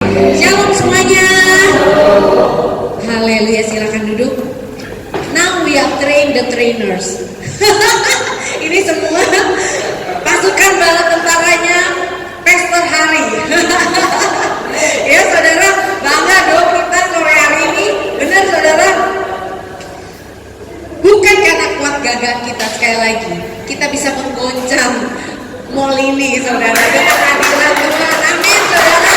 Shalom semuanya. Haleluya, silakan duduk. Now we are train the trainers. Ini semua pasukan bala tentaranya Pastor Hari. Ya saudara, bangga dong kita sore hari ini. Benar saudara? Bukan karena kuat gagah kita, sekali lagi kita bisa menggoncang mall ini saudara dengan hadirat Tuhan. Amin saudara.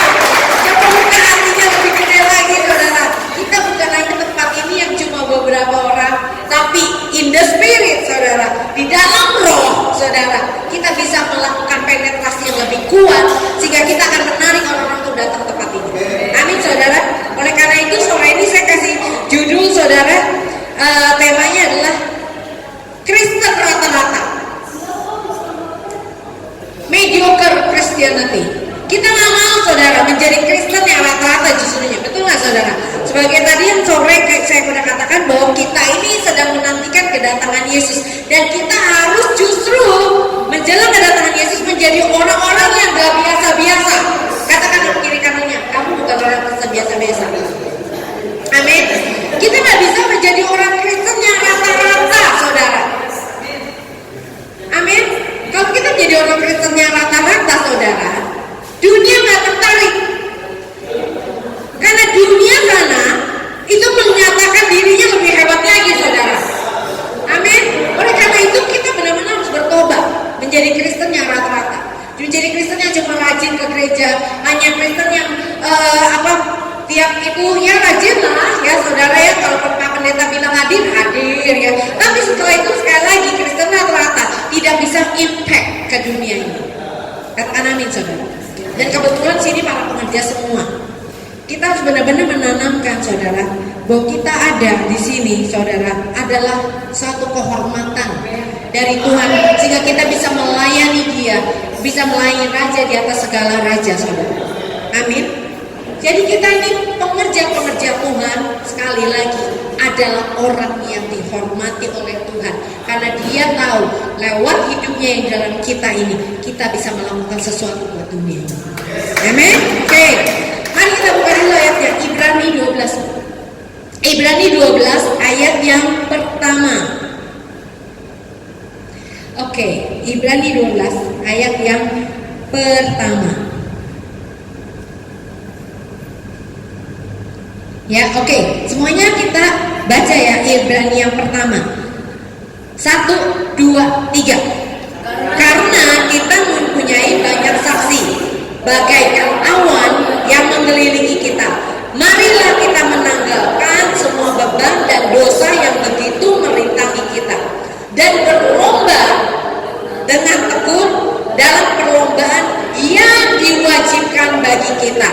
Coba buka hatinya lebih gede lagi saudara. Kita bukan hanya tempat ini yang cuma beberapa orang, tapi in the spirit saudara, di dalam roh saudara, kita bisa melakukan penetrasi yang lebih kuat sehingga kita akan menarik orang-orang untuk datang ke tempat ini. Amin saudara. Oleh karena itu sore ini saya kasih judul saudara, temanya adalah Kristen rata-rata, mediocre Christianity. Kita nggak mau saudara menjadi Kristen yang rata-rata justrunya, betul nggak saudara? Sebagai tadi yang sore saya sudah katakan bahwa kita ini sedang menantikan kedatangan Yesus, dan kita harus justru menjelang kedatangan Yesus menjadi orang-orang yang gak biasa-biasa. Katakan kiri kanannya, kamu bukan orang Kristen biasa-biasa. Amin. Kita nggak bisa menjadi orang Kristen yang rata-rata saudara. Amin. Kalau kita menjadi orang Kristen yang rata-rata saudara, dunia nggak tertarik. Karena dunia sana itu menyatakan dirinya lebih hebat lagi saudara. Amin. Oleh karena itu kita benar-benar harus bertobat menjadi Kristen yang rata-rata. Menjadi Kristen yang cuma rajin ke gereja, hanya Kristen yang tiap itu ya rajin lah ya saudara ya, kalau Pak Pendeta bilang hadir ya. Tapi setelah itu sekali lagi Kristen rata-rata tidak bisa impact ke dunia ini. Katakan amin saudara. Dan kebetulan sini para pengerja semua, kita harus benar-benar menanamkan saudara bahwa kita ada di sini saudara adalah satu kehormatan dari Tuhan, sehingga kita bisa melayani Dia, bisa melayani Raja di atas segala raja saudara. Amin. Jadi kita ini pengerja-pengerja Tuhan sekali lagi adalah orang yang dihormati oleh Tuhan, karena Dia tahu lewat hidupnya yang dalam kita ini kita bisa melakukan sesuatu buat dunia ini. Amin. Oke. Mari kita buka dulu ayatnya, Ibrani 12. Ibrani 12 ayat yang pertama. Oke, Ibrani 12 ayat yang pertama. Ya, oke. Semuanya kita baca ya Ibrani yang pertama. 1, 2, 3. Karena kita mempunyai banyak saksi bagaikan awan yang mengelilingi kita. Marilah kita menanggalkan semua beban dan dosa yang begitu merintangi kita, dan berlomba dengan tekun dalam perlombaan yang diwajibkan bagi kita.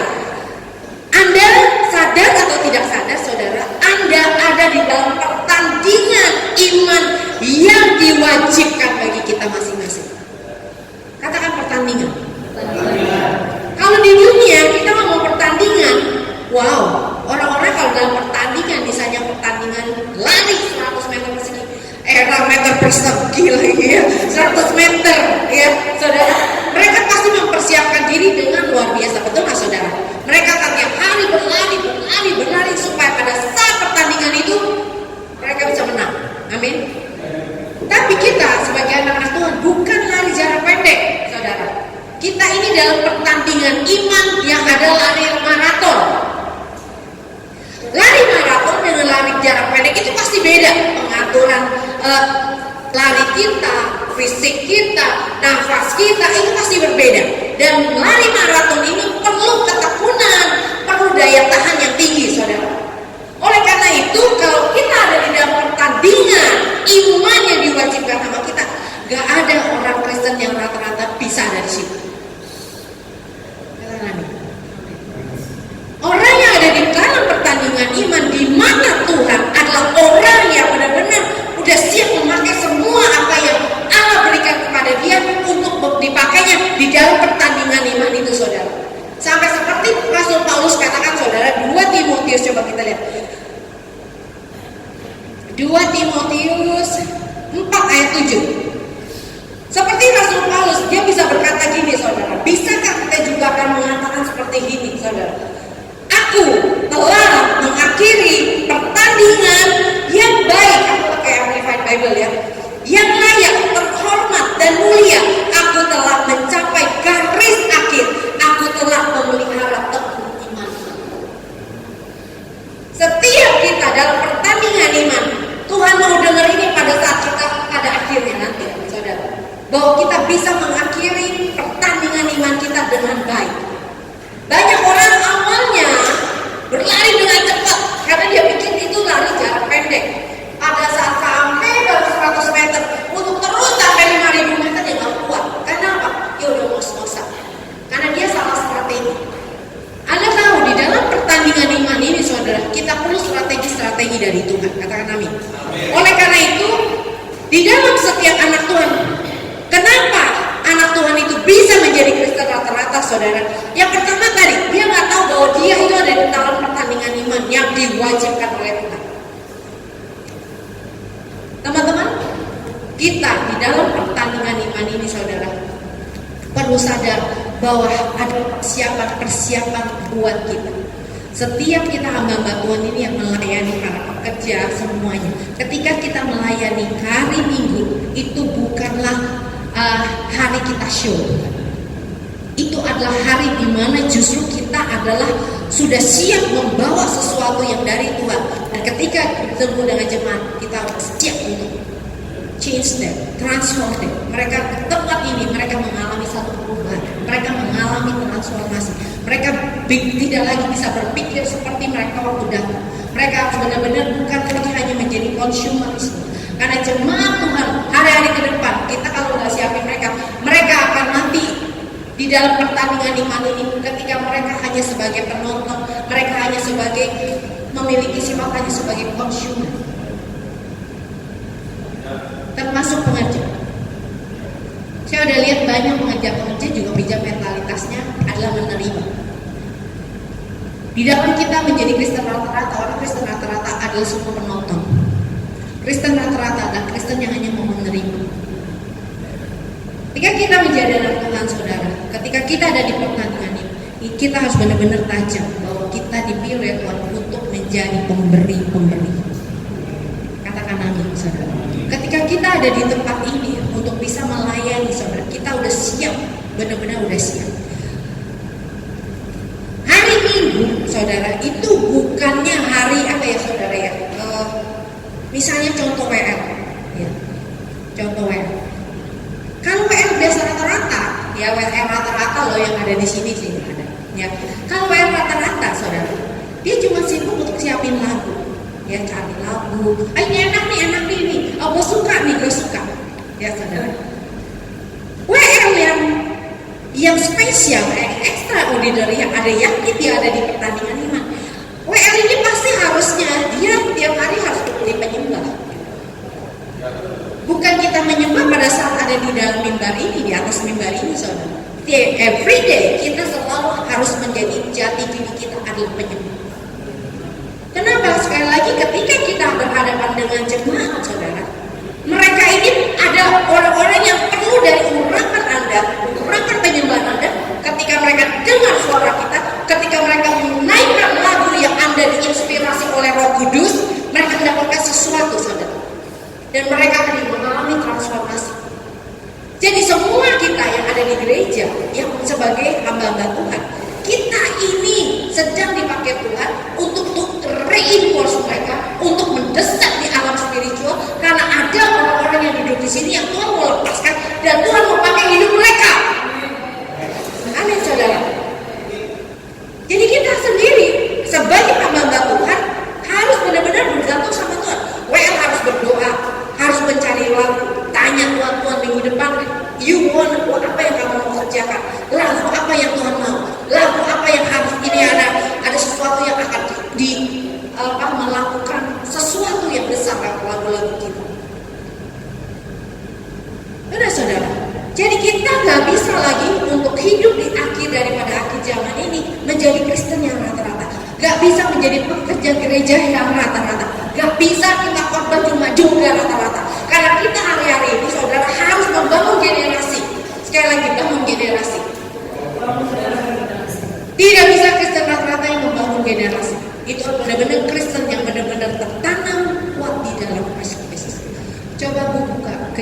Anda sadar atau tidak sadar saudara, Anda ada di dalam pertandingan iman yang diwajibkan bagi kita masing-masing. Katakan pertandingan. Kalau di dunia kita mau pertandingan, wow, orang-orang kalau dalam pertandingan, misalnya pertandingan lari 100 meter persegi, meter persegi lagi ya, 100 meter ya saudara, mereka pasti mempersiapkan diri dengan luar biasa, betul nggak saudara? Mereka akan tiap hari berlari supaya pada saat pertandingan itu mereka bisa menang. Amin. Tapi kita sebagai anak-anak Tuhan bukan lari jarak pendek saudara. Kita ini dalam pertandingan iman yang ada lari maraton. Lari maraton dengan lari jarak pendek itu pasti beda. Pengaturan lari kita, fisik kita, nafas kita itu pasti berbeda. Dan lari maraton ini perlu ketekunan, perlu daya tahan yang tinggi saudara. Oleh karena itu kalau kita ada di dalam pertandingan iman yang diwajibkan sama kita, gak ada orang Kristen yang rata-rata bisa dari situ. Orang yang ada di dalam pertandingan iman di mana Tuhan adalah orang yang benar-benar udah siap memakai semua apa yang Allah berikan kepada dia untuk dipakainya di dalam pertandingan iman itu saudara. Sampai seperti Rasul Paulus katakan saudara, 2 Timotius, coba kita lihat 2 Timotius 4 ayat 7. Seperti Rasul Paulus, dia bisa berkata gini saudara, bisakah kita juga akan mengatakan seperti ini saudara? aku telah mengakhiri pertandingan yang baik. Aku pakai Amplified Bible ya. Yang layak, terhormat dan mulia. Aku telah mencapai garis akhir. Aku telah memelihara teguh iman. Setiap kita dalam pertandingan iman, Tuhan mau dengar ini pada saat kita pada akhirnya nanti, saudara. Bahwa kita bisa mengakhiri pertandingan iman kita dengan baik. Banyak orang awalnya berlari dengan cepat karena dia pikir itu lari jarak pendek. Pada saat sampai baru 100 meter, untuk terus sampai 5.000 meter dia nggak kuat. Karena apa? Dia udah ngos-ngosan. Karena dia salah strategi. Anda tahu di dalam pertandingan iman ini, saudara, kita perlu strategi-strategi dari Tuhan. Katakan amin. Oleh karena itu, di dalam setiap anak Tuhan, kenapa anak Tuhan itu bisa menjadi Kristen rata-rata, saudara? Yang pertama tadi, dia nggak tahu bahwa dia itu ada di dalam pertandingan iman yang diwajibkan oleh Tuhan. Teman-teman, kita di dalam pertandingan iman ini, saudara, perlu sadar bahwa ada persiapan buat kita. Setiap kita hamba-hamba Tuhan ini yang melayani para pekerja semuanya, ketika kita melayani hari Minggu, itu bukanlah hari kita show. Itu adalah hari di mana justru kita adalah sudah siap membawa sesuatu yang dari Tuhan. Dan ketika bertemu dengan jemaat, kita siap untuk change them, transform them. Mereka ke tempat ini, mereka mengalami satu perubahan. Mereka mengalami transformasi. Mereka tidak lagi bisa berpikir seperti mereka waktu datang. Mereka benar-benar bukan lagi hanya menjadi konsumerisme. Karena jemaat Tuhan hari-hari ke depan, kita kalau nggak siapin mereka, mereka akan mati di dalam pertandingan iman ini. Ketika mereka hanya sebagai penonton, mereka hanya sebagai memiliki sifat hanya sebagai konsumer, termasuk pengerja. Saya udah lihat banyak pengerja juga bijak mentalitasnya adalah menerima. Di dalam kita menjadi Kristen rata-rata, orang Kristen rata-rata adalah semua penonton. Kristen rata-rata adalah Kristen yang hanya mau menerima. Ketika kita menjadi anak Tuhan, saudara, ketika kita ada di pertandingan ini, kita harus benar-benar tajam bahwa kita dipilih oleh Tuhan untuk menjadi pemberi-pemberi. Katakan amin, saudara. Ketika kita ada di tempat ini untuk bisa melayani, saudara, kita udah siap, benar-benar udah siap. Hari Minggu, saudara, itu bukannya hari apa ya, saudara ya? Misalnya contoh WL, ya. Contoh WL. Kalau WL biasa rata-rata, ya WL rata-rata loh yang ada di sini sih ada. Ya. Kalau WL rata-rata, saudara, dia cuma sibuk untuk siapin lagu. Ya cari lagu, ini enak nih ini, oh gue suka nih, gue suka. Ya saudara, WL yang spesial, extraordinary, yang ada yakin dia ada di pertandingan iman. WL ini pasti harusnya dia tiap hari harus menjadi penyembah. Bukan kita menyembah pada saat ada di dalam mimbar ini, di atas mimbar ini, saudara. Every day kita selalu harus menjadi jati diri kita adalah penyembah. Kenapa? Sekali lagi ketika kita berhadapan dengan jemaat, saudara, mereka ini ada orang-orang yang perlu dari urapan Anda, urapan penyembahan Anda. Ketika mereka dengar suara kita, ketika mereka menaikkan lagu yang Anda diinspirasi oleh Roh Kudus, mereka mendapatkan sesuatu, saudara, dan mereka akan mengalami transformasi. Jadi semua kita yang ada di gereja, yang sebagai hamba-hamba Tuhan, kita ini sedang dipakai Tuhan untuk reinforce mereka, untuk mendesak di alam spiritual, karena ada orang-orang yang duduk di sini yang Tuhan mau lepaskan dan Tuhan mau pakai hidup mereka. Amin, saudara. Jadi kita sendiri sebagai hamba Tuhan harus benar-benar bergantung sama Tuhan. WL harus berdoa, harus mencari lagu, tanya Tuhan minggu depan, you want apa yang kamu mau kerjakan, lagu apa yang Tuhan mau, lagu apa yang harus ini ada sesuatu yang akan melakukan sesuatu yang besar lagu-lagu kita. Benar, saudara. Jadi kita gak bisa lagi untuk hidup di akhir daripada akhir zaman ini menjadi Kristen yang rata-rata. Gak bisa menjadi pekerja gereja yang rata-rata. Gak bisa kita khotbah cuma juga rata-rata. Karena kita hari-hari ini, saudara, harus membangun generasi. Sekali lagi, bangun generasi. Tidak bisa Kristen rata-rata yang membangun generasi.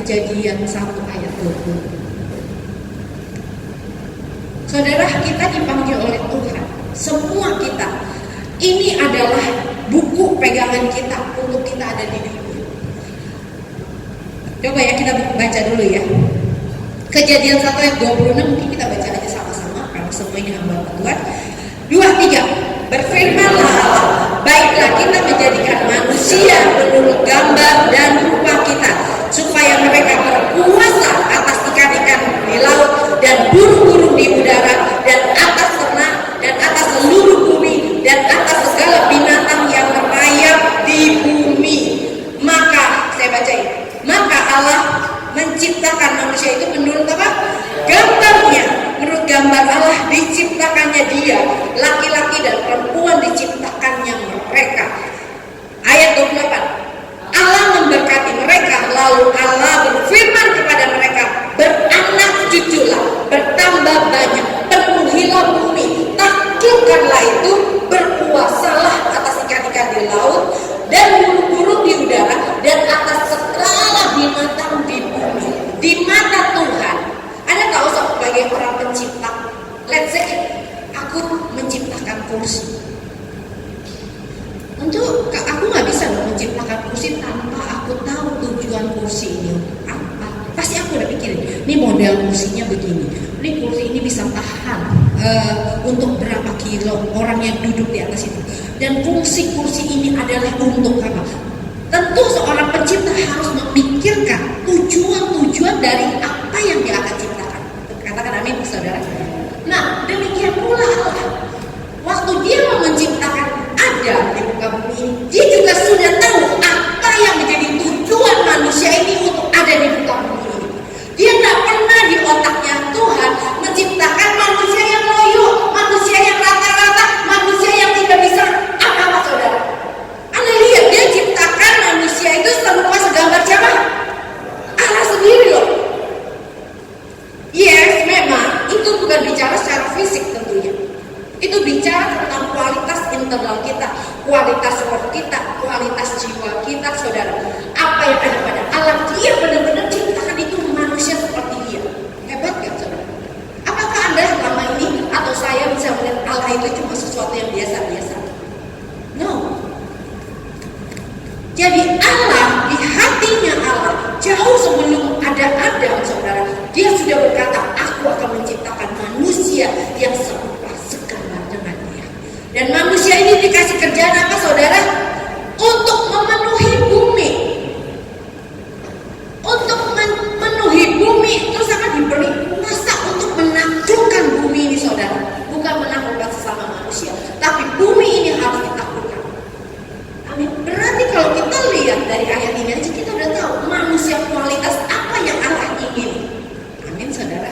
Kejadian 1 ayat 20. Saudara, kita dipanggil oleh Tuhan, semua kita. Ini adalah buku pegangan kita untuk kita ada di dunia. Coba ya kita baca dulu ya. Kejadian 1 ayat 26, mungkin kita baca aja sama-sama karena semua ini hamba Tuhan. 2, 3. Berfirmanlah Allah, baiklah kita menjadikan manusia menurut gambar dan rupa kita, supaya mereka berkuasa atas ikan-ikan di laut dan burung-burung di udara dan atas ternak dan atas seluruh bumi dan atas segala binatang yang merayap di bumi. Maka saya bacain, maka Allah menciptakan manusia itu menurut apa? Gambarnya. Menurut gambar Allah diciptakannya dia, laki-laki dan perempuan diciptakannya mereka. Ayat 28. Allah memberkati mereka, lalu Allah berfirman kepada mereka, beranak cuculah, bertambah banyak, penuhilah bumi, taklukkanlah itu, berkuasalah atas ikan-ikan di laut dan burung-burung di udara dan atas segala binatang di bumi. Di mata Tuhan, ada tahu sebagai orang pencipta, let's say aku menciptakan kursi. Untuk aku nggak bisa menciptakan kursi tanpa aku tahu tujuan kursi ini untuk apa. Pasti aku udah pikirin, ini model kursinya begini, ini kursi ini bisa tahan untuk berapa kilo orang yang duduk di atas itu, dan fungsi kursi ini adalah untuk apa. Tentu seorang pencipta harus memikirkan tujuan-tujuan dari apa yang dia akan ciptakan. Katakan amin, saudara. Nah, demikian pula Allah. Waktu dia mau menciptakan Adam di muka bumi ini, dia juga sudah tahu apa yang menjadi tujuan manusia ini untuk ada di muka bumi ini. Dia tak pernah di otaknya Tuhan menciptakan manusia yang loyo, manusia yang rata-rata, manusia yang tidak bisa apa-apa, saudara. Anda lihat, dia ciptakan manusia itu serupa segambar siapa? Allah sendiri loh. Yes, memang itu bukan bicara secara fisik tentunya. Itu bicara tentang kualitas internal kita, kualitas roh kita, kualitas jiwa kita, saudara. Apa yang ada pada alam, dia benar-benar ciptakan itu manusia seperti dia. Hebat kan, saudara? Apakah Anda selama ini atau saya bisa melihat Allah itu cuma sesuatu yang biasa-biasa? No. Jadi Allah, di hatinya Allah, jauh sebelum ada Adam, saudara, dia sudah berkata, aku akan menciptakan manusia yang serupa segambar dengan dia. Dan manusia ini dikasih kerjaan apa, saudara? Untuk memenuhi bumi. Untuk memenuhi bumi, terus akan diberi kuasa untuk menaklukkan bumi ini, saudara. Bukan menaklukkan sesama manusia, tapi bumi ini harus ditaklukkan. Amin. Berarti kalau kita lihat dari ayat ini aja, kita udah tahu manusia kualitas apa yang Allah ingin. Amin, saudara.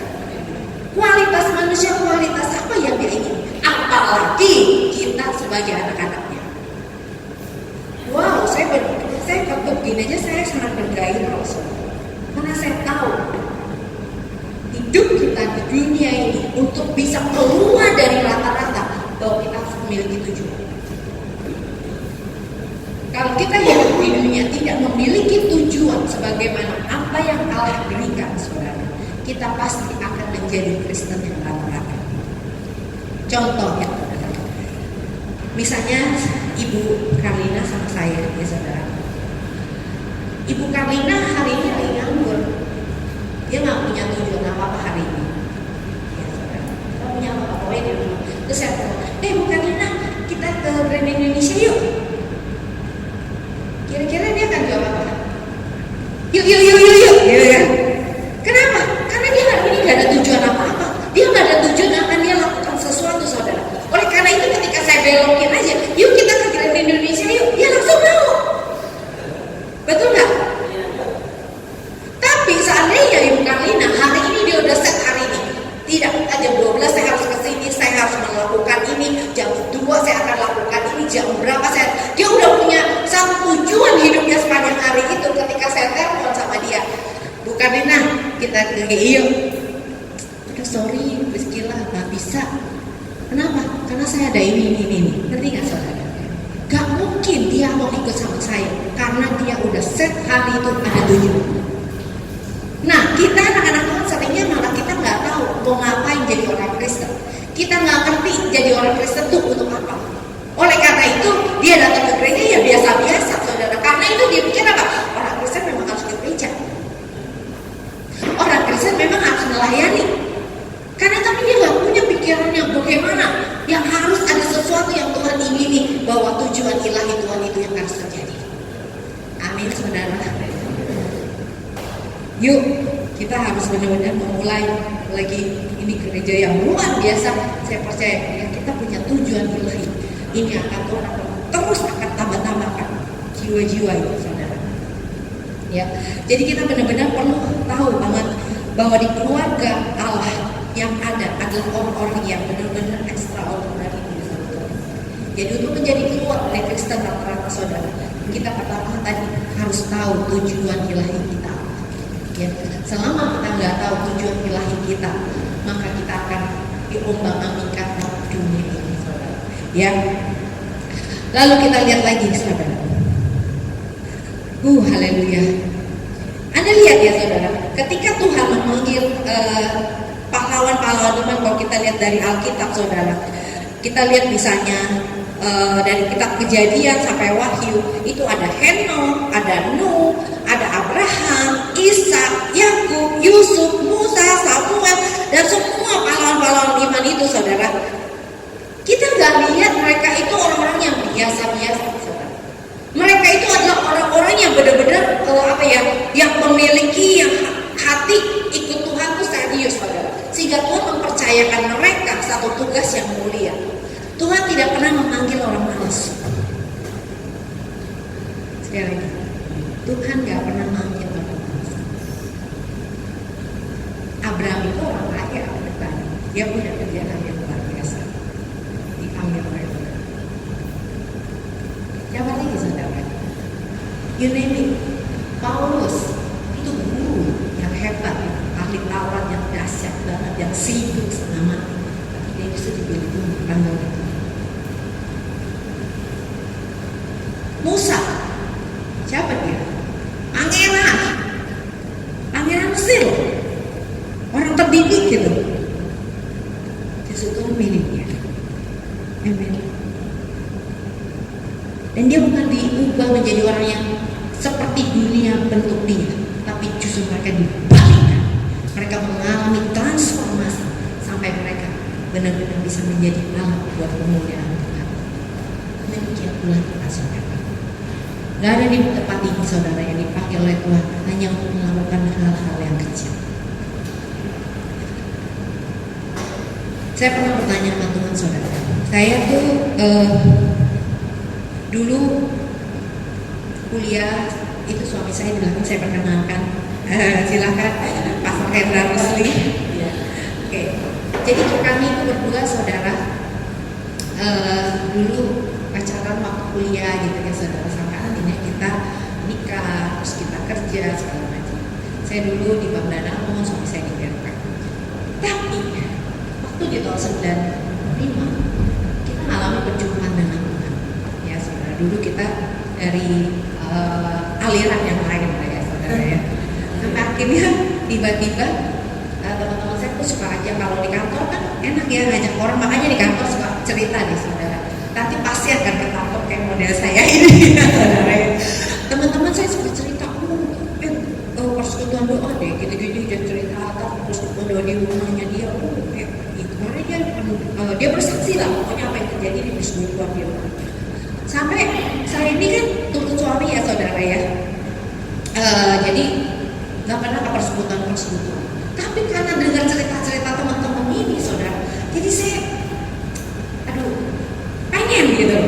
Kualitas manusia, kualitas apa yang dia ingin. Apalagi kita sebagai anak-anaknya. Wow, saya begini aja saya sangat bergairah, saudara. Karena saya tahu hidup kita di dunia ini untuk bisa keluar dari rata-rata, bahwa kita harus memiliki tujuan. Kalau kita hidup di dunia tidak memiliki tujuan sebagaimana apa yang Allah berikan, saudara, kita pasti akan menjadi Kristen yang rata-rata. Contoh ya, misalnya Ibu Karlina sama saya, ya saudara. Ibu Karlina hari ini lagi nganggur, dia nggak punya tujuan apa-apa hari ini. Ya saudara, nggak punya apa-apa di rumah. Terus saya bilang, Bu Karlina, kita ke Grand Indonesia yuk. Kira-kira dia akan jawab apa? Yuk. Ya. Kenapa? Karena dia hari ini gak ada tujuan apa-apa. Dia gak ada tujuan akan dia lakukan sesuatu, saudara. Oleh karena itu ketika saya belokin aja, yuk kita ke Grand Indonesia yuk, dia langsung mau. Betul gak? Tapi seandainya Ibu Karlina hari ini dia udah set hari ini, tidak, jam 12 saya harus kesini, saya harus melakukan ini, jam 2 saya akan lakukan ini, jam berapa dia udah punya satu tujuan hidupnya sepanjang hari itu. Ketika saya telepon sama dia, Bu Karlina, kita ke GI yuk. Udah sorry, Priscilla, gak bisa. Kenapa? Karena saya ada ini. Ngerti gak, saudara? Gak mungkin dia mau ikut sama saya, karena dia udah set hari itu ada tujuan. tapi jadi orang Kristen tuh untuk apa? Oleh karena itu dia datang ke gereja ya biasa-biasa saudara. Karena itu dia pikir apa? Orang Kristen memang harus ke gereja. Orang Kristen memang harus melayani. Karena tapi dia nggak punya pikiran yang bagaimana, yang harus ada sesuatu yang Tuhan ingini, bahwa tujuan ilahi Tuhan itu yang harus terjadi. Amin saudara. Yuk kita harus benar-benar memulai lagi ini gereja yang luar biasa. Saya percaya ya, kita punya tujuan ilahi. Ini akan Tuhan terus akan tambah-tambahkan jiwa-jiwa itu saudara. Ya, jadi kita benar-benar perlu tahu banget bahwa di keluarga Allah yang ada adalah orang-orang yang benar-benar extraordinary. Jadi untuk menjadi keluar dari Kristen rata-rata saudara, kita pertama tadi harus tahu tujuan ilahi kita. Ya, selama kita nggak tahu tujuan ilahi kita, maka kita akan diombang-ambingkan dunia ini, saudara. Ya, lalu kita lihat lagi, saudara. Haleluya. Anda lihat ya, saudara, ketika Tuhan memanggil pahlawan-pahlawan Tuhan, kalau kita lihat dari Alkitab, saudara, kita lihat misalnya dari kitab Kejadian sampai Wahyu, itu ada Henokh, ada Nuh, ada Abraham, Ishak, Yakub, Yusuf, Musa, Samuel, dan semua pahlawan-pahlawan iman itu, saudara. Kita nggak lihat mereka itu orang-orang yang biasa-biasa, saudara. Mereka itu adalah orang-orang yang benar-benar yang memiliki yang hati ikut Tuhan itu serius, saudara. Sehingga Tuhan mempercayakan mereka satu tugas yang mulia. Tuhan tidak pernah memanggil orang malas. Sekali lagi, Tuhan gak pernah memanggil orang malas. Abraham itu orang kaya, dia punya kerjaan yang luar biasa, dipanggil oleh Tuhan. Siapa lagi saudara? You name it. Paulus itu guru yang hebat, ahli Taurat yang dahsyat banget, yang sibuk setengah mati. Dia bisa dipilih Tuhan dipanggil. Musa, siapa dia? Pangeran Mesir, orang terdidik gitu. Yesus itu miliknya. Amin. Dan dia bukan diubah menjadi orang yang seperti dunia bentuk dia, tapi justru mereka dibalikkan. Mereka mengalami transformasi sampai mereka benar-benar bisa menjadi alat buat kemuliaan Tuhan. Demikian pula kita saudara. Gak ada di tempat ini saudara yang dipanggil oleh Tuhan hanya untuk melakukan hal-hal yang kecil. Saya pernah bertanya sama Tuhan saudara. Saya tuh dulu kuliah itu suami saya di belakang saya perkenalkan. Silakan Pastor Hendra Rusli. Oke. Jadi kami itu berdua saudara dulu pacaran waktu kuliah gitu ya saudara, sampai akhirnya kita nikah, terus kita kerja segala macam. Saya dulu di Bank Danamon, suami saya di Denpasar. Tapi waktu di tahun 95 kita mengalami perjumpaan dengan Tuhan. Ya saudara, dulu kita dari aliran yang lain ya saudara ya. Sampai akhirnya tiba-tiba teman-teman saya tuh suka aja kalau di kantor kan enak ya ngajak orang, makanya di kantor suka cerita nih saudara. Nanti pasti akan ketangkep kayak model saya ini saudara ya. Teman-teman saya suka cerita, persekutuan doa deh, gitu-gitu dia cerita, persekutuan doa di rumahnya dia, kemarin dia bersaksi lah, pokoknya apa yang terjadi di persekutuan dia. Sampai saya ini kan turut suami ya saudara ya, jadi nggak pernah ke persekutuan. Tapi karena dengar cerita-cerita teman-teman ini saudara, jadi saya pengen gitu.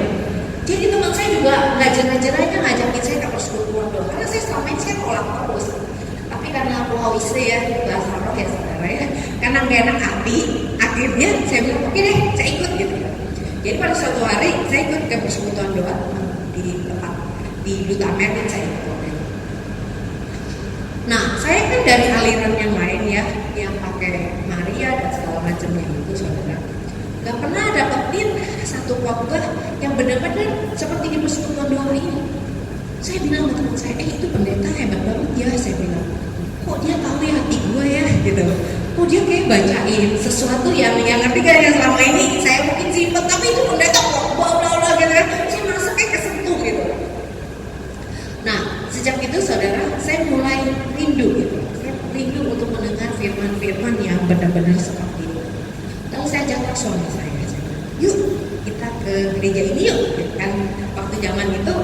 Jadi teman saya juga ngajar-ngajarannya ngajakin saya ke persekutuan doa, karena saya selama ini saya tolak terus. Tapi karena aku haus ya bahasa roh ya saudara ya, karena gak enak hati, akhirnya saya bilang oke deh saya ikut gitu. Jadi pada suatu hari saya ikut ke persekutuan doa di tempat di Duta Merlin saya ikut. Nah saya kan dari aliran yang lain ya, yang pakai Maria dan segala macamnya itu saudara, gak pernah dapetin satu khotbah yang benar-benar seperti di persekutuan doa ini. Saya bilang sama teman saya, itu pendeta hebat banget ya, saya bilang. Kok dia tahu ya hati gue ya gitu. Oh dia kayak bacain sesuatu yang ngerti kan, yang selama ini saya mungkin simpen, tapi itu pendeta bla gitu kan, saya merasa kayak kesentuh gitu. Nah sejak itu saudara, saya mulai rindu gitu, saya rindu untuk mendengar firman-firman yang benar-benar seperti itu. Lalu saya ajak suami saya, yuk kita ke gereja ini yuk, kan waktu zaman itu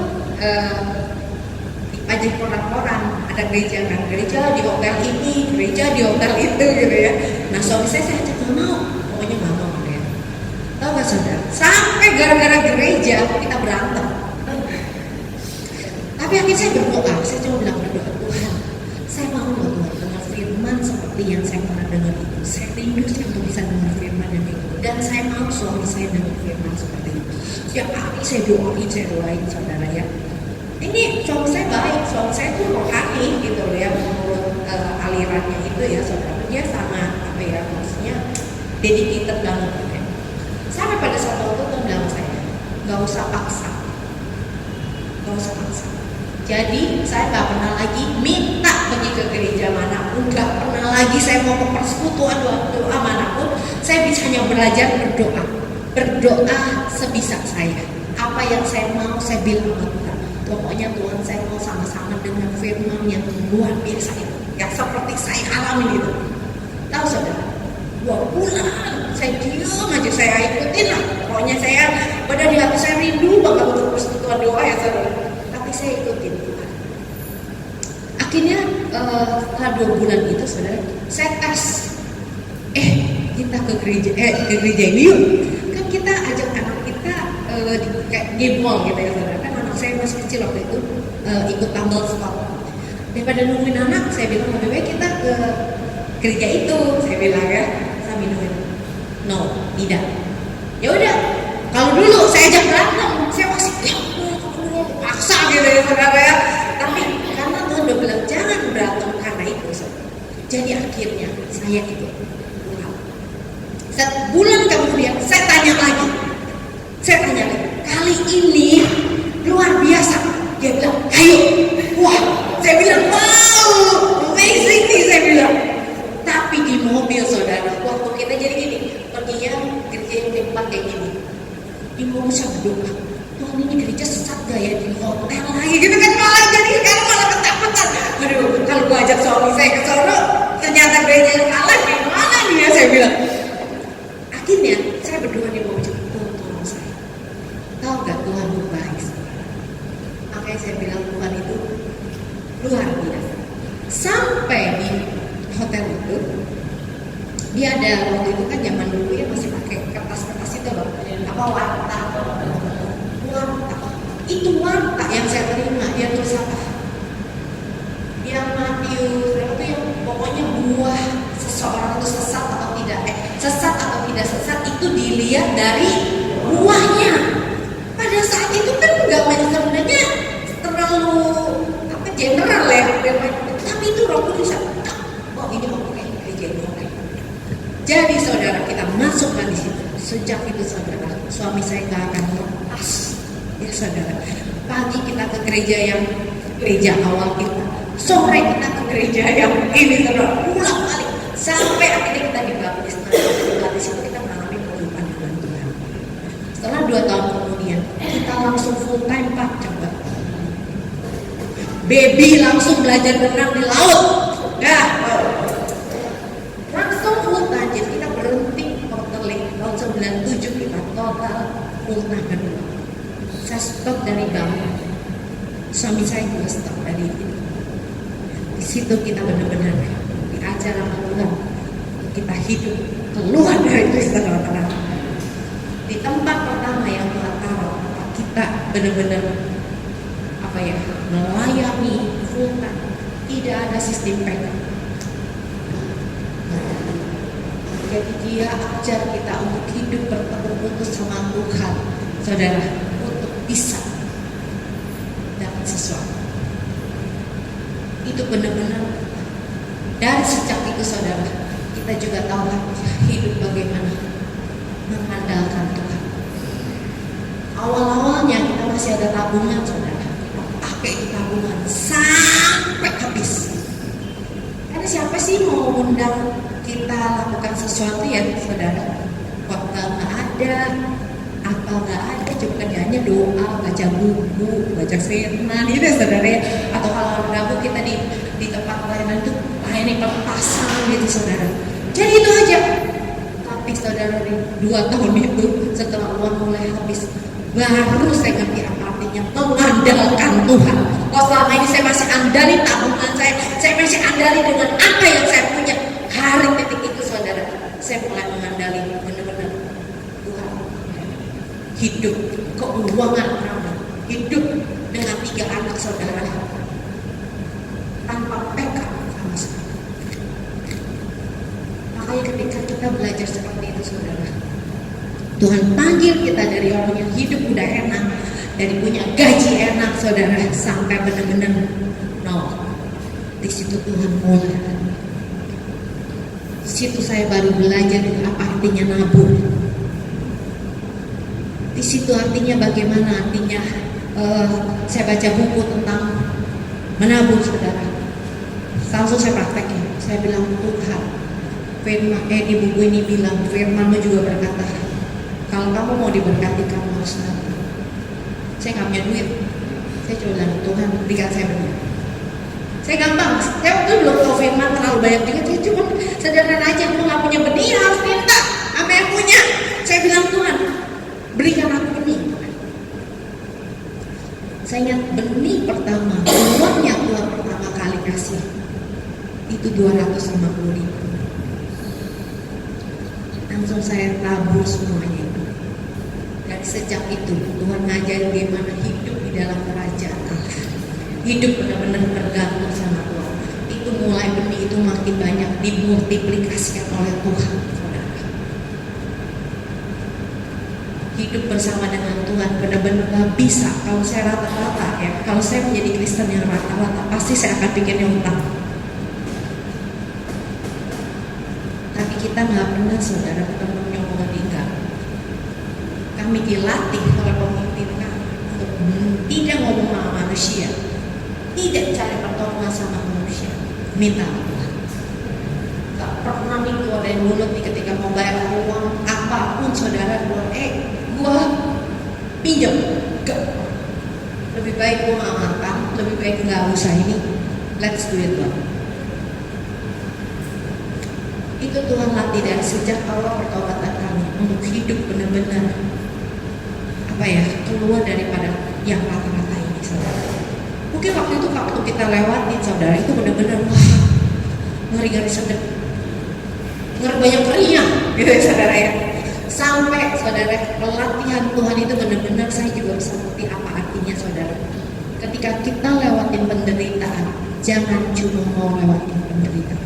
dipajang koran-koran, ada gereja kan, gereja di hotel ini, gereja di hotel itu gitu ya. Nah suami saya ajak, nggak mau, pokoknya nggak mau ya. Tahu nggak saudara, sampai gara-gara gereja kita berantem. Tapi akhirnya saya berdoa, saya cuma bilang berdoa, Tuhan saya mau loh Tuhan dengar firman seperti yang saya pernah dengar itu. Saya rindu sih untuk bisa dengar firman yang itu, dan saya mau suami saya dengar firman seperti itu. Setiap hari saya doain saudara ya. Ini suami saya baik, suami saya tuh rohani gitu loh ya, menurut alirannya itu ya saudara. Dia sangat apa ya, maksudnya dedicated banget gitu ya. Sampai pada satu waktu tuh bilang saya, nggak usah paksa. Jadi saya nggak pernah lagi minta pergi ke gereja manapun, nggak pernah lagi saya mau ke persekutuan doa manapun. Saya bisa hanya belajar berdoa sebisa saya. Apa yang saya mau saya bilang ke Tuhan. Pokoknya Tuhan saya mau sama-sama dengan firman yang luar biasa itu, yang seperti saya alami itu. Tahu saudara, 2 bulan saya diam aja, saya ikutin lah. Pokoknya saya pada di hati saya rindu banget untuk persekutuan doa ya saudara. Tapi saya ikutin Tuhan. Akhirnya setelah 2 bulan itu saudara, saya tes. Kita ke gereja ini yuk. Kan kita ajak anak kita kayak game mall gitu ya saudara. Kan anak saya masih kecil waktu itu, ikut tumble stop. Daripada nungguin anak, saya bilang lebih baik kita ke gereja itu, saya bilang ya. Sambil nungguin, no, tidak. Ya udah, kalau dulu saya ajak berantem, saya masih paksa gitu ya saudara ya. Tapi karena Tuhan udah bilang jangan berantem karena itu saudara. Jadi akhirnya saya ikut. Sebulan kemudian saya tanya lagi, kali ini luar biasa. Dia bilang, ayo, wah, saya bilang, wow, amazing nih, saya bilang. Tapi di mobil saudara, waktu kita jadi gini, perginya gereja yang tempat kayak gini, di mobil saya berdoa, Tuhan ini gereja sesat gak ya, di hotel lagi gitu kan, malah jadi sekarang malah ketakutan. Aduh, kalau gua ajak suami saya ke sono, ternyata gereja yang kalah, gimana nih ya, saya bilang. Akhirnya saya berdoa di bawah Tuhan tolong saya. Tahu gak Tuhan itu baik. Makanya saya bilang Tuhan itu luar biasa. Sampai di hotel itu, dia ada waktu itu kan zaman dulu ya masih pakai kertas-kertas itu loh. Apa warta? Itu warta yang saya terima. Dia tulis apa? Yang Matius itu yang pokoknya buah seseorang itu sesat atau tidak. Sesat atau tidak sesat itu dilihat dari buahnya. Pada saat itu kan nggak sebenarnya terlalu general ya, tapi itu Roh Kudus oh ini oke, gereja ini oke. Jadi saudara, kita masukkan di situ. Sejak itu saudara, suami saya nggak akan lepas ya saudara. Pagi kita ke gereja awal kita, sore kita ke gereja yang ini saudara, pulang balik sampai akhirnya kita dibaptis. Di situ kita mengalami kehidupan dengan Tuhan. Setelah 2 tahun kemudian, kita langsung full time Pak, coba. Baby langsung belajar berenang di laut. Nah, langsung full time. Jadi kita berhenti totally tahun 97 kita total full time kedua. Saya stop dari bangun. Suami saya juga stop dari itu. Di situ kita benar-benar diajar sama Tuhan. Kita hidup keluar dari Kristen rata-rata. Di tempat pertama yang Tuhan taruh, kita benar-benar apa ya, melayani full time. Tidak ada sistem pegang. Jadi dia ajar kita untuk hidup bertegur-tegur sama Tuhan, saudara, untuk bisa dapat sesuatu. Itu benar-benar dari sejak itu saudara, kita juga tahu hidup bagaimana mengandalkan Tuhan. Awal-awalnya kita masih ada tabungan saudara, kita pakai tabungan sampai habis. Karena siapa sih mau undang kita lakukan sesuatu ya saudara, khotbah nggak ada, apa nggak ada, cuma kerjanya doa, baca buku, baca firman, itu ya saudara ya. Atau kalau Rabu kita di tempat pelayanan itu layani pelepasan gitu saudara. Jadi itu aja. Tapi saudara di 2 tahun itu setelah uang mulai habis, baru saya ngerti apa artinya mengandalkan Tuhan. Kalau selama ini saya masih andali tabungan saya masih andali dengan apa yang saya punya. Hari titik itu saudara, saya mulai mengandali benar-benar Tuhan. Hidup keuangan kami, hidup dengan 3 anak saudara tanpa PK sama sekali. Makanya ketika kita belajar seperti itu saudara, Tuhan panggil kita dari orang yang hidup udah enak, dari punya gaji enak saudara, sampai benar-benar nol. Di situ Tuhan mulai. Di situ saya baru belajar apa artinya nabung. Di situ artinya bagaimana artinya saya baca buku tentang menabung saudara. Langsung saya praktekin. Saya bilang Tuhan, firman di buku ini bilang firman-Mu juga berkata, kalau kamu mau diberkati kamu harus nabung. Saya nggak punya duit. Saya coba bilang Tuhan berikan saya benih. Saya gampang. Saya waktu belum tahu firman terlalu banyak juga. Saya cuma sederhana aja. Aku nggak punya benih harus minta apa yang punya. Saya bilang Tuhan berikan aku benih. Saya ingat benih pertama, uangnya Tuhan pertama kali kasih itu 250.000. Langsung saya tabur semuanya. Dan sejak itu Tuhan ngajarin bagaimana hidup di dalam kerajaan Allah. Hidup benar-benar bergantung sama Tuhan. Itu mulai benih itu makin banyak dimultiplikasikan oleh Tuhan. Hidup bersama dengan Tuhan benar-benar gak bisa. Kalau saya rata-rata ya, kalau saya menjadi Kristen yang rata-rata, pasti saya akan pikirnya utang. Tapi kita nggak pernah saudara ketemu nyoba tinggal. Kami dilatih oleh pemimpin kami untuk tidak ngomong sama manusia, tidak cari pertolongan sama manusia, minta Tuhan. Gak pernah nih keluar dari mulut nih ketika mau bayar uang apapun saudara keluar, gua pinjam, gak. Lebih baik gua mengamalkan, lebih baik nggak usah ini, let's do it Lord. Itu Tuhan latih dari sejak awal pertobatan kami untuk hidup benar-benar keluar daripada yang rata-rata ini saudara. Mungkin waktu kita lewatin saudara itu benar-benar ngeri-ngeri sedep, ngeri banyak ngerinya gitu ya saudara ya. Sampai saudara pelatihan Tuhan itu benar-benar saya juga bisa ngerti apa artinya saudara. Ketika kita lewatin penderitaan, jangan cuma mau lewatin penderitaan.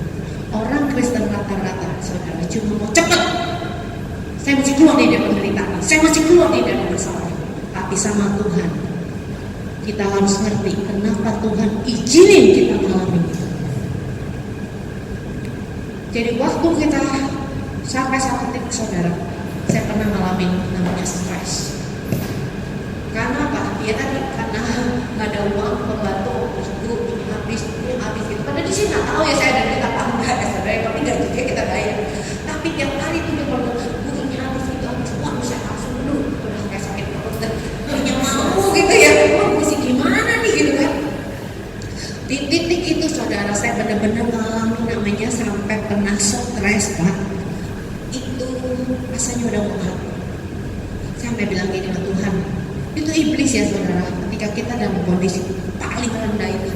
Orang Kristen rata-rata saudara cuma mau cepat, saya masih keluar dari penderitaan, saya masih keluar dari masalah. Tapi sama Tuhan kita harus ngerti kenapa Tuhan izinin kita mengalami itu. Jadi waktu kita sampai satu titik saudara, saya pernah ngalamin namanya stres. Karena apa? Ya tadi karena nggak ada uang, pembantu ini habis gitu. Padahal di sini nggak tahu ya saya ada duit apa enggak ya saudara. Tapi nggak juga kita bayar. Tapi tiap hari itu dia bilang, ini habis itu habis uang saya langsung dulu. Udah kayak sakit perut dan hanya mau gitu ya. Mesti gimana nih gitu kan? Di titik itu saudara saya benar-benar ngalamin namanya sampai pernah stres Pak. Itu rasanya udah mau sampai bilang gini sama Tuhan, itu iblis ya saudara. Ketika kita dalam kondisi paling rendah itu,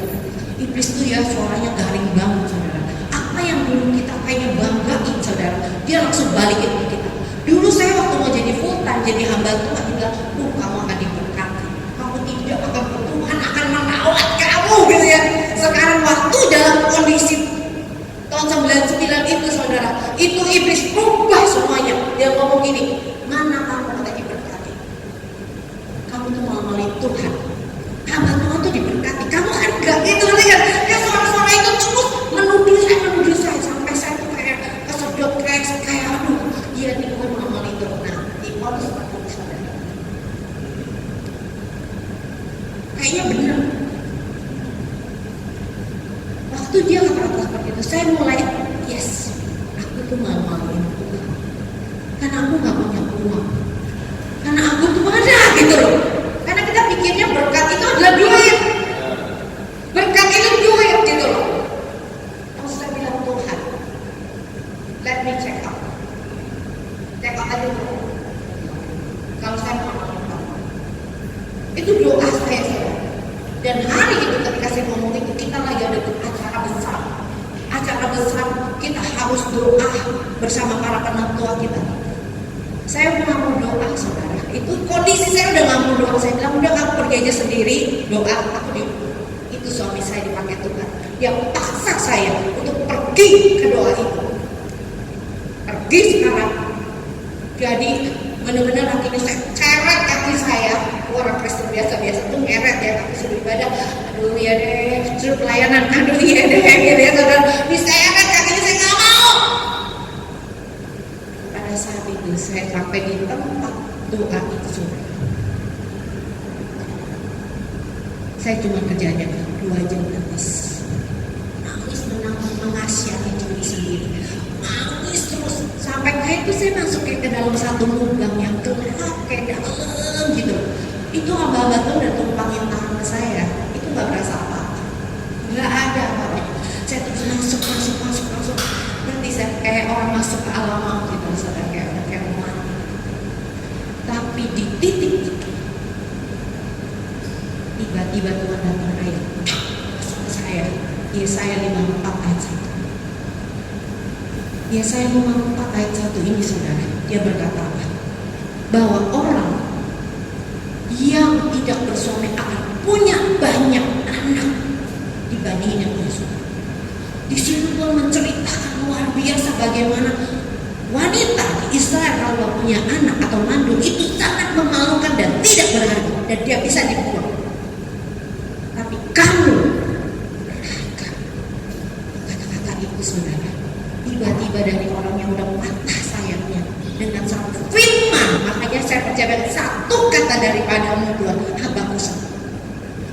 iblis itu ya suaranya garing banget saudara. Apa yang dulu kita kayaknya banggain saudara, dia langsung balikin ke kita. Dulu saya waktu mau jadi full time, jadi hamba Tuhan, dia bilang, kamu akan diberkati, kamu tidak akan, Tuhan akan merawat kamu gitu ya. Sekarang waktu dalam kondisi tahun 99 itu saudara, itu iblis rubah semuanya. Dia ngomong gini, mana kamu kata diberkati? Kamu tuh mau ngomongin Tuhan, hamba Tuhan tuh diberkati, kamu kan enggak gitu ya. Ya suara-suara itu terus menuduh saya sampai saya tuh kayak kesedot kayak aduh, iya nih gue mau ngomongin itu. Nah, di Paulus seperti itu saudara, kayaknya benar. Waktu dia kata seperti itu, saya mulai yes, aku Itu doa saya. Dan hari itu ketika saya ngomong itu, kita lagi ada acara besar. Acara besar, kita harus doa bersama para penatua kita. Saya nggak mau doa, saudara. Itu kondisi saya udah nggak mau doa. Saya bilang udah, kamu pergi aja sendiri doa. Itu suami saya dipakai Tuhan. Dia paksa saya untuk pergi ke doa itu. Pergi sekarang. Jadi benar-benar akhirnya saya ceret kaki saya. Orang Kristen biasa-biasa tuh ngeret ya, kaki suruh ibadah. Aduh ya deh, suruh pelayanan. Aduh iya deh, ya deh, saudara. Diseret kakinya, saya nggak mau. Pada saat itu saya sampai di tempat doa itu, saudara. Saya cuma kerjanya 2 jam nangis, menangis, mengasihani diri sendiri, nangis terus sampai kayak itu saya masuk ke dalam satu lubang yang gelap kayak dalam gitu. Itu hamba-hamba tuh udah tumpangin tangan ke saya, itu nggak berasa apa-apa, nggak ada apa-apa. Saya terus masuk. Nanti saya kayak orang masuk ke alam maut gitu, saudara, kayak mati. Tapi di titik itu tiba-tiba Tuhan datang ayat saya, Yesaya 54 ayat 1. Yesaya 54 ayat 1 ini, saudara, dia berkata bahwa orang yang tidak bersuami akan punya banyak anak dibandingin yang bersuami. Di sini Tuhan menceritakan luar biasa bagaimana wanita di Israel kalau punya anak atau mandu itu sangat memalukan dan tidak berharga, dan dia bisa dibuang. Tapi kamu berharga. Kata-kata itu, saudara, tiba-tiba dari orang yang udah patah sayapnya dengan satu firman. Makanya saya percaya satu kata daripadamu Tuhan, Habakus.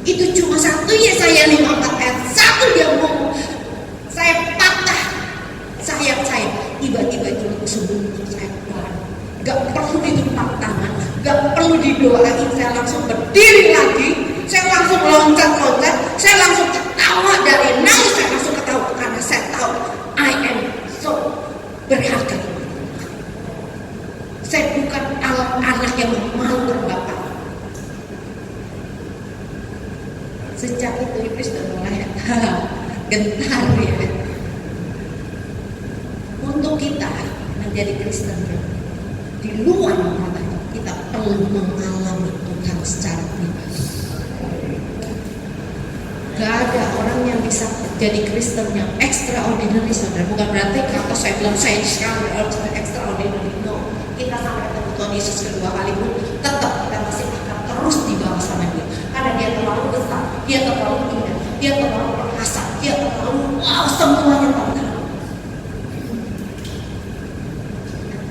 Itu cuma satu, Yesaya 54 ayat 1 dia ngomong. Saya patah sayap saya, tiba-tiba itu sembuh saya keluar. Gak perlu ditumpang tangan, gak perlu didoain, saya langsung berdiri lagi. Saya langsung loncat, saya langsung ketawa, dari nangis saya langsung ketawa karena saya tahu I am so berharga. Saya bukan anak yang malu berbapak. Sejak itu iblis sudah mulai gentar ya. Untuk kita menjadi Kristen di luar mata kita perlu mengalami Tuhan secara pribadi. Gak ada orang yang bisa jadi Kristen yang extraordinary, saudara. Bukan berarti kata saya bilang saya extraordinary. No, kita sampai ketemu Tuhan Yesus kedua kali pun tetap kita masih akan terus dibawa sama Dia. Karena Dia terlalu besar, Dia terlalu indah, Dia terlalu perkasa, Dia terlalu wow, semuanya Tuhan.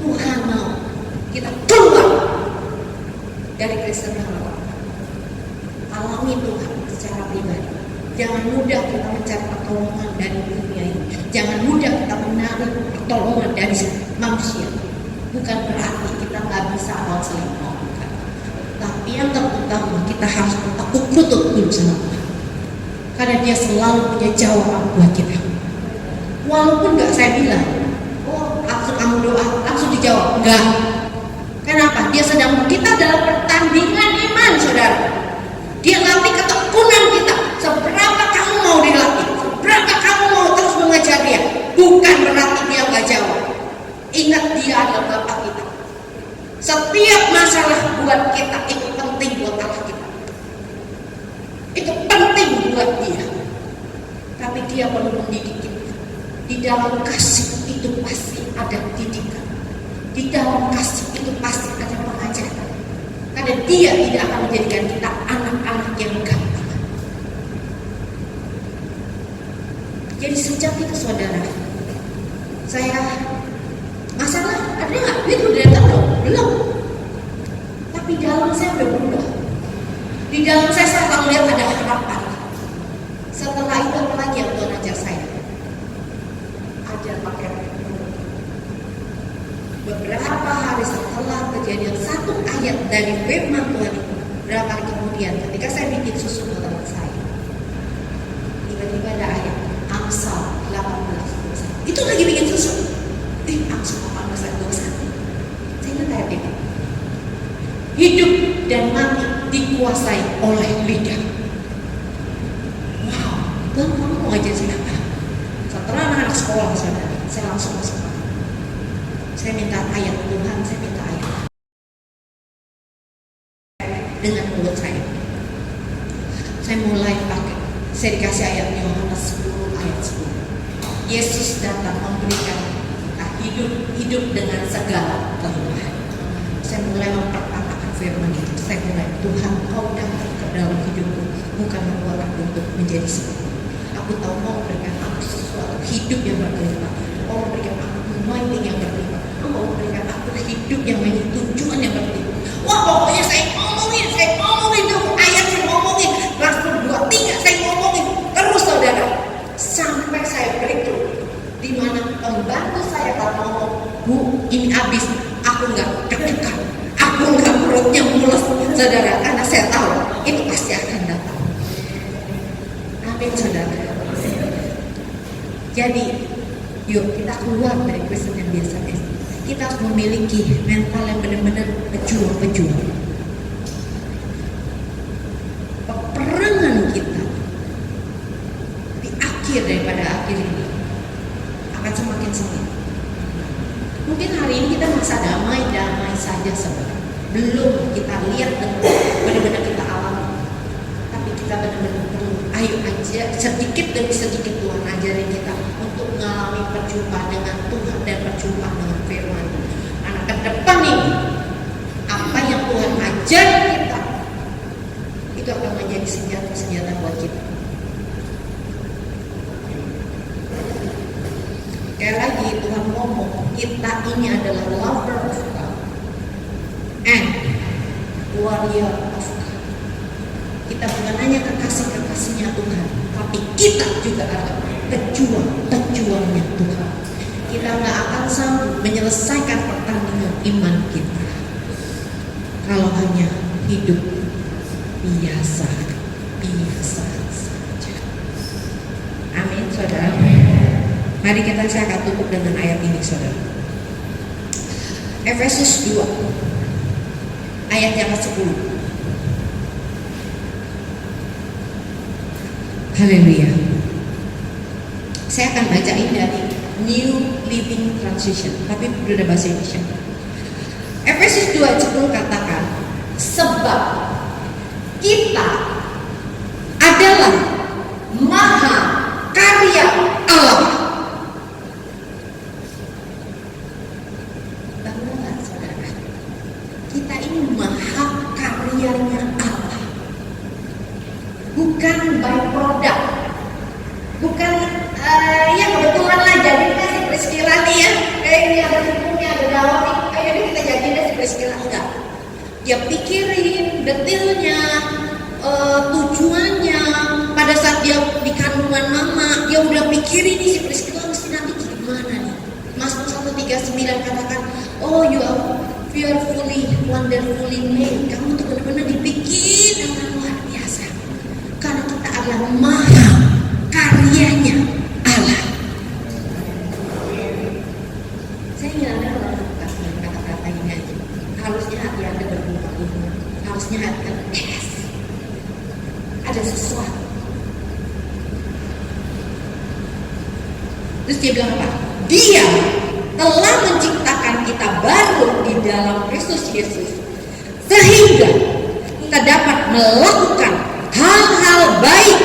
Tuhan mau kita keluar dari Kristen yang lama. Alami Tuhan secara pribadi. Jangan mudah kita mencari pertolongan dari dunia ini. Jangan mudah kita menarik pertolongan dari manusia. Bukan berarti kita nggak bisa awal selingkuh. Tapi yang terutama kita harus bertekuk lutut dulu sama Tuhan. Karena Dia selalu punya jawaban buat kita. Walaupun nggak saya bilang, oh langsung kamu doa, langsung dijawab. Enggak. Kenapa? Dia sedang kita dalam pertandingan iman, saudara. Dia latih ketekunan kita. Seberapa kamu mau dilatih, seberapa kamu mau terus mengejar Dia. Bukan berarti Dia nggak jawab. Ingat, Dia adalah Bapa kita. Setiap masalah buat kita itu penting buat Allah kita. Itu penting buat Dia. Tapi Dia perlu mendidik kita. Di dalam kasih itu pasti ada didikan. Di dalam kasih itu pasti ada pengajaran. Karena Dia tidak akan menjadikan kita anak-anak yang gampang. Jadi sejak itu, saudara, saya masalah ada nggak? Itu udah tahu belum. Tapi dalam saya udah berubah. Di dalam saya selalu lihat ada harapan. Setelah itu apa lagi yang Tuhan ajar saya? Ajar pakai beberapa hari setelah kejadian satu ayat dari firman Tuhan itu, berapa hari kemudian ketika saya bikin susu buat anak saya, tiba-tiba ada ayat Amsal 18:21. Itu lagi bikin susu. Amsal 18:21. Saya ingat ayat ini. Hidup dan mati dikuasai oleh lidah. Wow, Tuhan kamu mau ngajar saya apa? Setelah anak sekolah saya langsung masuk. Saya minta ayat Tuhan, saya minta ayat dengan mulut saya. Saya mulai pakai, saya dikasih ayat Yohanes 10 ayat 10. Yesus datang memberikan kita hidup dengan segala keluhan. Saya mulai memperkatakan firman itu. Saya mulai, Tuhan kau datang ke dalam hidupku, bukan membuat aku untuk menjadi seperti. Aku tahu mau memberikan aku sesuatu hidup yang berlimpah. Mau memberikan aku anointing yang berlimpah. Mau memberikan aku hidup yang memiliki tujuan yang berlimpah. Wah, pokoknya saya ngomongin tuh ayat saya ngomongin, langsung 2-3 saya ngomongin terus saudara, sampai saya breakthrough. Di mana pembantu saya kalau ngomong, Bu, ini habis, aku nggak deg-degan, aku nggak perutnya mules, saudara, karena saya tahu itu pasti akan datang. Amin, saudara. Jadi, yuk kita keluar dari Kristen yang biasa-biasa. Kita harus memiliki mental yang benar-benar pejuang. Peperangan kita di akhir daripada akhir ini akan semakin sengit. Mungkin hari ini kita masa damai saja sebenarnya. Belum kita lihat dengan benar-benar kita alami. Tapi kita benar-benar perlu, ayo aja sedikit demi sedikit Tuhan ajarin kita untuk mengalami perjumpaan dengan Tuhan dan perjumpaan dengan firman. Karena ke depan ini apa yang Tuhan ajar kita itu akan menjadi senjata-senjata buat kita. Sekali lagi Tuhan ngomong, kita ini adalah lover of God and warrior of God. Kita bukan hanya kekasih-kekasihnya Tuhan, tapi kita juga adalah pejuang-pejuangnya Tuhan. Kita nggak akan sanggup menyelesaikan pertandingan iman kita kalau hanya hidup biasa saja. Amin, saudara. Mari saya akan tutup dengan ayat ini, saudara. Efesus 2 ayat yang ke-10. Haleluya. Saya akan bacain dari New Living Translation, tapi udah bahasa Indonesia. Efesus 2 ayat 10 katakan, sebab kita adalah maha karya Allah. Kita ini maha karyanya Allah, bukan by product, bukan ya kebetulan lah jadi si Priscilla nih ya, ini ada hukumnya, ada dalam nih, ayo kita jadi si Priscilla. Enggak, dia pikirin detailnya, tujuannya. Pada saat dia di kandungan mama, dia udah pikirin nih si Priscilla mesti nanti gimana nih. Mazmur 139 katakan, oh you are fearfully, wonderfully made. Kamu tuh benar-benar dibikin dengan luar biasa. Karena kita adalah maha karyanya Allah. Saya ingin Anda melakukan kata-kata ini aja. Harusnya hati Anda berbunga-bunga. Harusnya hati Anda ada sesuatu. Terus dia bilang apa? Dia telah menciptakan kita baru di dalam Kristus Yesus, sehingga kita dapat melakukan hal-hal baik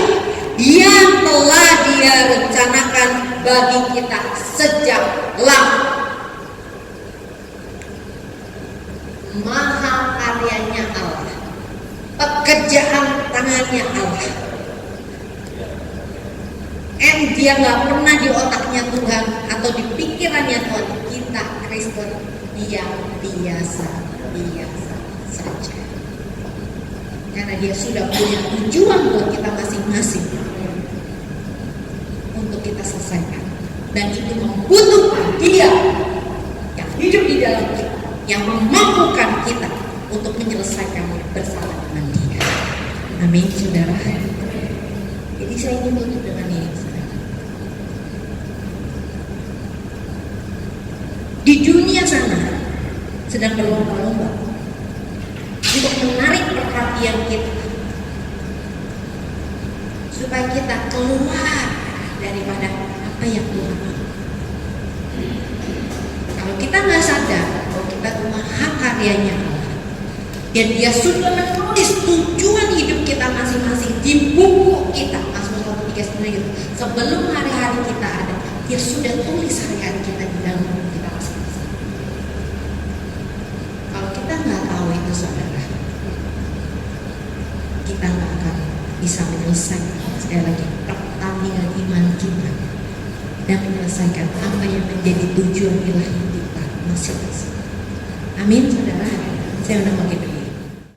yang telah Dia rencanakan bagi kita sejak lama. Maha karyanya Allah, pekerjaan tangannya Allah. Dia nggak pernah di otaknya Tuhan atau di pikirannya Tuhan kita Kristen yang biasa saja. Karena Dia sudah punya tujuan buat kita masing-masing untuk kita selesaikan. Dan itu membutuhkan Dia yang hidup di dalam kita, yang memampukan kita untuk menyelesaikannya bersama dengan Dia. Amin, saudara. Jadi saya ingin tutup dengan ini. Di dunia sana sedang berlomba-lomba untuk menarik perhatian perhatian kita, supaya kita keluar daripada apa yang Tuhan mau. Kalau kita nggak sadar bahwa kita maha karyanya Allah, dan Dia sudah menulis tujuan hidup kita masing-masing di buku kita, Mazmur 139 gitu. Sebelum hari-hari kita ada, Dia sudah tulis hari-hari kita di dalam buku kita masing-masing. Kalau kita nggak tahu itu, saudara, kita nggak akan bisa menyelesaikan sekali lagi pertandingan iman kita dan menyelesaikan apa yang menjadi tujuan ilahi kita masing-masing. Amin, saudara. Saya udah mau gitu.